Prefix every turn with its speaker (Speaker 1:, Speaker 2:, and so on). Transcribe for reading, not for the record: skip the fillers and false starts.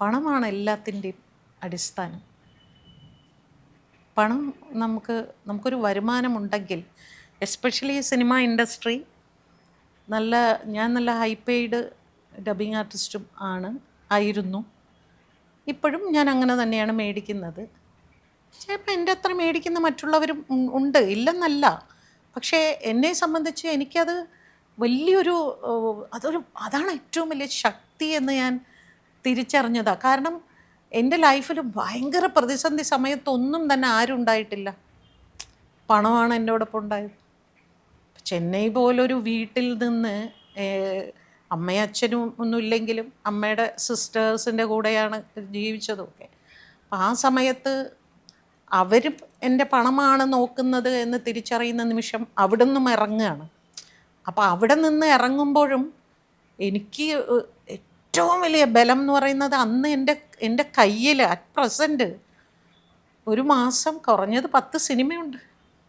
Speaker 1: പണമാണ് എല്ലാത്തിൻ്റെയും അടിസ്ഥാനം. പണം നമുക്കൊരു വരുമാനമുണ്ടെങ്കിൽ, എസ്പെഷ്യലി സിനിമ ഇൻഡസ്ട്രി, ഞാൻ നല്ല ഹൈ പെയ്ഡ് ഡബിങ് ആർട്ടിസ്റ്റും ആയിരുന്നു. ഇപ്പോഴും ഞാൻ അങ്ങനെ തന്നെയാണ് മേടിക്കുന്നത്. ചിലപ്പോൾ എൻ്റെ അത്ര മേടിക്കുന്ന മറ്റുള്ളവരും ഉണ്ട്, ഇല്ലെന്നല്ല. പക്ഷേ എന്നെ സംബന്ധിച്ച് എനിക്കത് വലിയൊരു അതാണ് ഏറ്റവും വലിയ ശക്തി എന്ന് ഞാൻ തിരിച്ചറിഞ്ഞതാണ്. കാരണം എൻ്റെ ലൈഫിൽ ഭയങ്കര പ്രതിസന്ധി സമയത്തൊന്നും തന്നെ ആരും ഉണ്ടായിട്ടില്ല, പണമാണ് എന്നോടൊപ്പം ഉണ്ടായത്. ചെന്നൈ പോലൊരു വീട്ടിൽ നിന്ന് അമ്മയും അച്ഛനും ഒന്നുമില്ലെങ്കിലും അമ്മയുടെ സിസ്റ്റേഴ്സിൻ്റെ കൂടെയാണ് ജീവിച്ചതൊക്കെ. അപ്പം ആ സമയത്ത് അവർ എൻ്റെ പണമാണ് നോക്കുന്നത് എന്ന് തിരിച്ചറിയുന്ന നിമിഷം അവിടെ നിന്നും ഇറങ്ങുകയാണ്. അപ്പോൾ അവിടെ നിന്ന് ഇറങ്ങുമ്പോഴും എനിക്ക് ഏറ്റവും വലിയ ബലം എന്ന് പറയുന്നത് അന്ന് എൻ്റെ കയ്യിൽ അറ്റ് പ്രസൻറ്റ് ഒരു മാസം കുറഞ്ഞത് 10 സിനിമയുണ്ട്.